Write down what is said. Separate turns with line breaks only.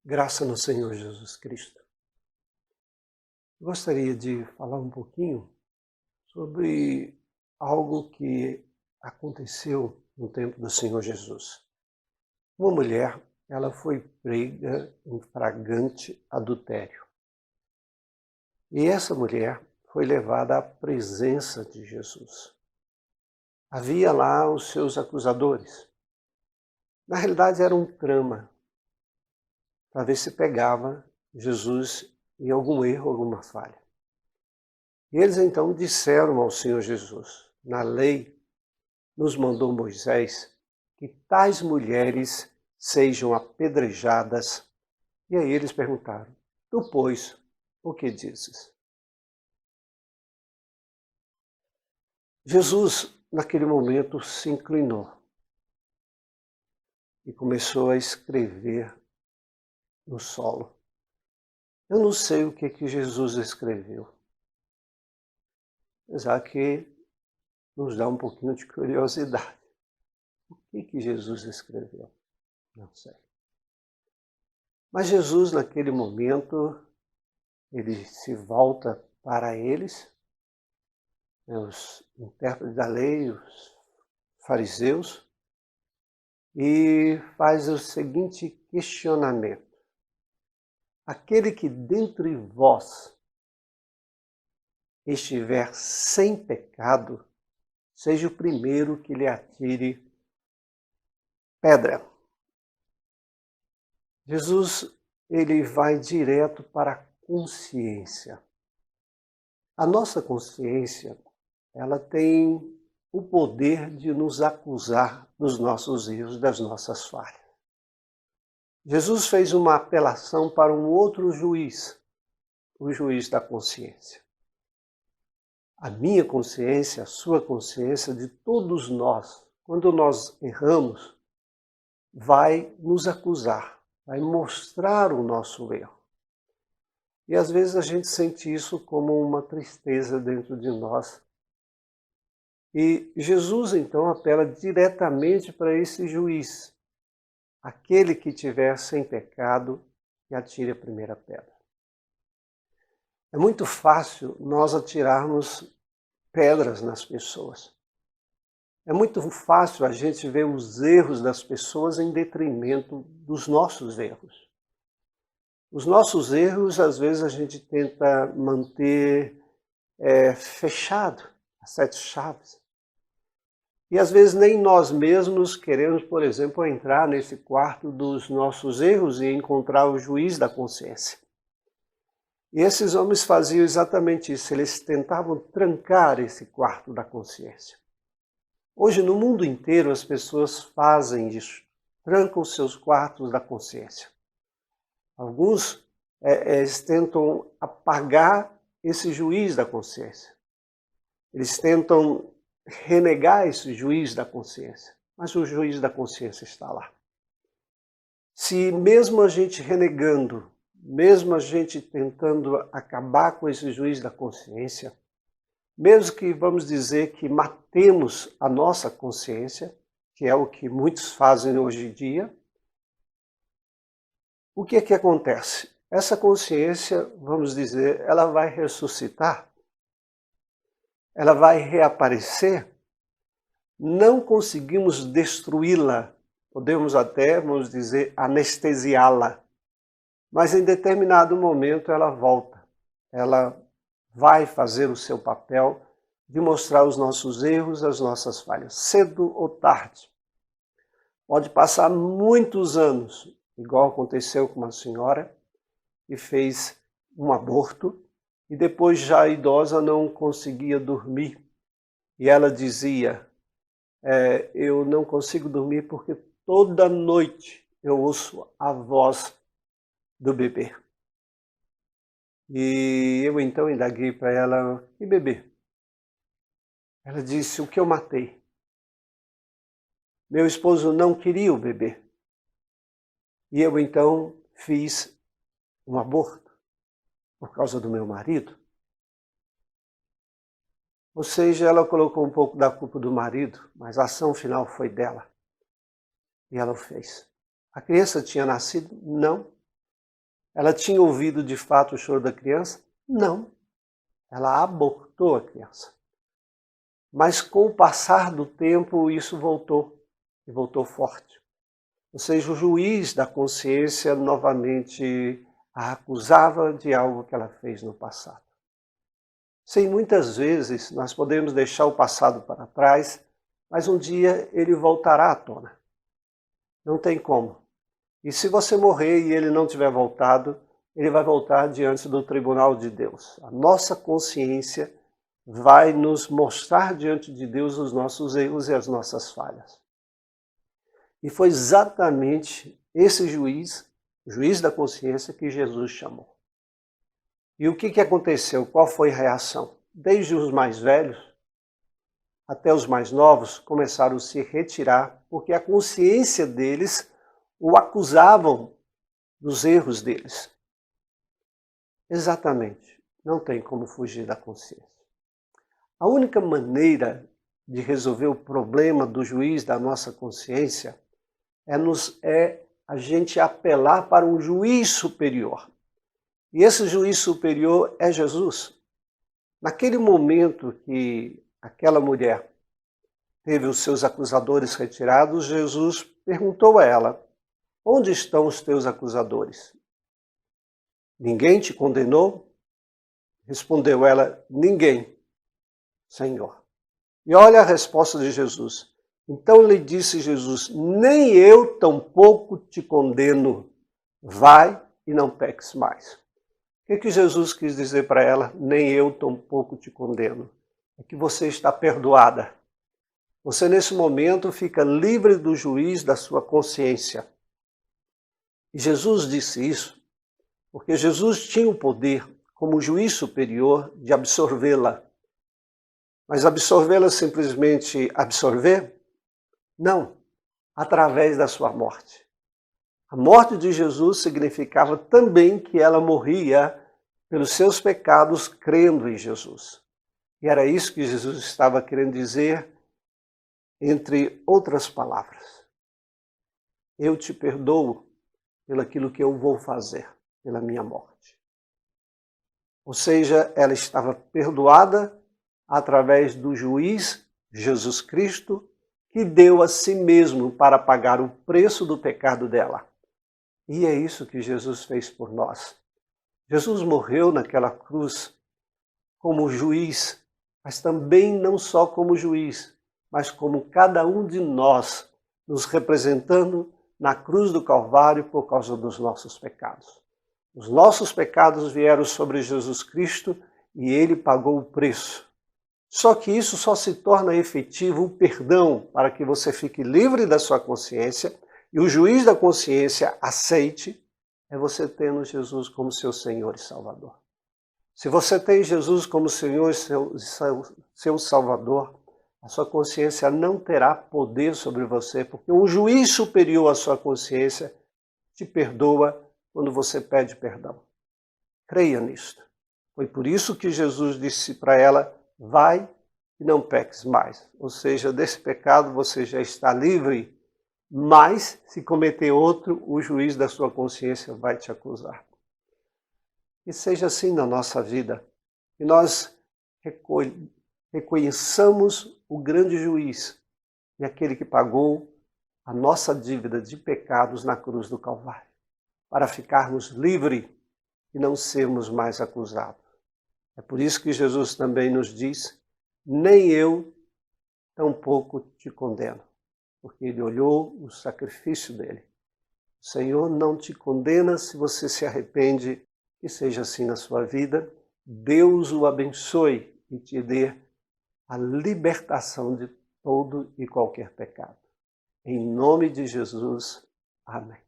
Graça no Senhor Jesus Cristo. Gostaria de falar um pouquinho sobre algo que aconteceu no tempo do Senhor Jesus. Uma mulher, ela foi pega em flagrante adultério. E essa mulher foi levada à presença de Jesus. Havia lá os seus acusadores. Na realidade era um trama para ver se pegava Jesus em algum erro, alguma falha. E eles então disseram ao Senhor Jesus: na lei nos mandou Moisés que tais mulheres sejam apedrejadas. E aí eles perguntaram: tu, pois, o que dizes? Jesus, naquele momento, se inclinou e começou a escrever no solo. Eu não sei o que Jesus escreveu, apesar que nos dá um pouquinho de curiosidade. O que Jesus escreveu? Não sei. Mas Jesus, naquele momento, ele se volta para eles, os intérpretes da lei, os fariseus, e faz o seguinte questionamento: aquele que dentre vós estiver sem pecado, seja o primeiro que lhe atire pedra. Jesus, ele vai direto para a consciência. A nossa consciência, ela tem o poder de nos acusar dos nossos erros, das nossas falhas. Jesus fez uma apelação para um outro juiz, o juiz da consciência. A minha consciência, a sua consciência, de todos nós, quando nós erramos, vai nos acusar, vai mostrar o nosso erro. E às vezes a gente sente isso como uma tristeza dentro de nós. E Jesus então apela diretamente para esse juiz. Aquele que tiver sem pecado, que atire a primeira pedra. É muito fácil nós atirarmos pedras nas pessoas. É muito fácil a gente ver os erros das pessoas em detrimento dos nossos erros. Os nossos erros, às vezes, a gente tenta manter fechado, as 7 chaves. E às vezes nem nós mesmos queremos, por exemplo, entrar nesse quarto dos nossos erros e encontrar o juiz da consciência. E esses homens faziam exatamente isso, eles tentavam trancar esse quarto da consciência. Hoje, no mundo inteiro, as pessoas fazem isso, trancam seus quartos da consciência. Alguns eles tentam apagar esse juiz da consciência. Eles tentam renegar esse juiz da consciência, mas o juiz da consciência está lá. Se mesmo a gente renegando, mesmo a gente tentando acabar com esse juiz da consciência, mesmo que vamos dizer que matemos a nossa consciência, que é o que muitos fazem hoje em dia, o que é que acontece? Essa consciência, vamos dizer, ela vai ressuscitar, ela vai reaparecer. Não conseguimos destruí-la, podemos até, vamos dizer, anestesiá-la, mas em determinado momento ela volta, ela vai fazer o seu papel de mostrar os nossos erros, as nossas falhas, cedo ou tarde. Pode passar muitos anos, igual aconteceu com uma senhora que fez um aborto e depois já idosa não conseguia dormir. E ela dizia: eu não consigo dormir porque toda noite eu ouço a voz do bebê. E eu então indaguei para ela: que bebê? Ela disse: o que eu matei. Meu esposo não queria o bebê. E eu então fiz um aborto por causa do meu marido. Ou seja, ela colocou um pouco da culpa do marido, mas a ação final foi dela. E ela o fez. A criança tinha nascido? Não. Ela tinha ouvido de fato o choro da criança? Não. Ela abortou a criança. Mas com o passar do tempo, isso voltou, e voltou forte. Ou seja, o juiz da consciência novamente a acusava de algo que ela fez no passado. Sim, muitas vezes nós podemos deixar o passado para trás, mas um dia ele voltará à tona. Não tem como. E se você morrer e ele não tiver voltado, ele vai voltar diante do tribunal de Deus. A nossa consciência vai nos mostrar diante de Deus os nossos erros e as nossas falhas. E foi exatamente esse juiz, o juiz da consciência, que Jesus chamou. E o que aconteceu? Qual foi a reação? Desde os mais velhos até os mais novos começaram a se retirar, porque a consciência deles o acusavam dos erros deles. Exatamente, não tem como fugir da consciência. A única maneira de resolver o problema do juiz da nossa consciência é a gente apelar para um juiz superior. E esse juiz superior é Jesus. Naquele momento que aquela mulher teve os seus acusadores retirados, Jesus perguntou a ela: onde estão os teus acusadores? Ninguém te condenou? Respondeu ela: ninguém, Senhor. E olha a resposta de Jesus. Então lhe disse Jesus: nem eu tampouco te condeno. Vai e não peques mais. O que Jesus quis dizer para ela? Nem eu tampouco te condeno. É que você está perdoada. Você nesse momento fica livre do juiz da sua consciência. E Jesus disse isso porque Jesus tinha o poder, como juiz superior, de absorvê-la. Mas absorvê-la simplesmente absorver? Não, através da sua morte. A morte de Jesus significava também que ela morria pelos seus pecados, crendo em Jesus. E era isso que Jesus estava querendo dizer, entre outras palavras. Eu te perdoo pelo aquilo que eu vou fazer, pela minha morte. Ou seja, ela estava perdoada através do juiz Jesus Cristo, que deu a si mesmo para pagar o preço do pecado dela. E é isso que Jesus fez por nós. Jesus morreu naquela cruz como juiz, mas também não só como juiz, mas como cada um de nós, nos representando na cruz do Calvário por causa dos nossos pecados. Os nossos pecados vieram sobre Jesus Cristo e ele pagou o preço. Só que isso só se torna efetivo o perdão para que você fique livre da sua consciência e o juiz da consciência aceite, é você tendo Jesus como seu Senhor e Salvador. Se você tem Jesus como Senhor e seu Salvador, a sua consciência não terá poder sobre você, porque um juiz superior à sua consciência te perdoa quando você pede perdão. Creia nisto. Foi por isso que Jesus disse para ela: vai e não peques mais. Ou seja, desse pecado você já está livre, mas se cometer outro, o juiz da sua consciência vai te acusar. E seja assim na nossa vida, que nós reconheçamos o grande juiz e aquele que pagou a nossa dívida de pecados na cruz do Calvário, para ficarmos livres e não sermos mais acusados. É por isso que Jesus também nos diz: nem eu tampouco te condeno, porque ele olhou o sacrifício dele. O Senhor não te condena se você se arrepende, que seja assim na sua vida. Deus o abençoe e te dê a libertação de todo e qualquer pecado. Em nome de Jesus, amém.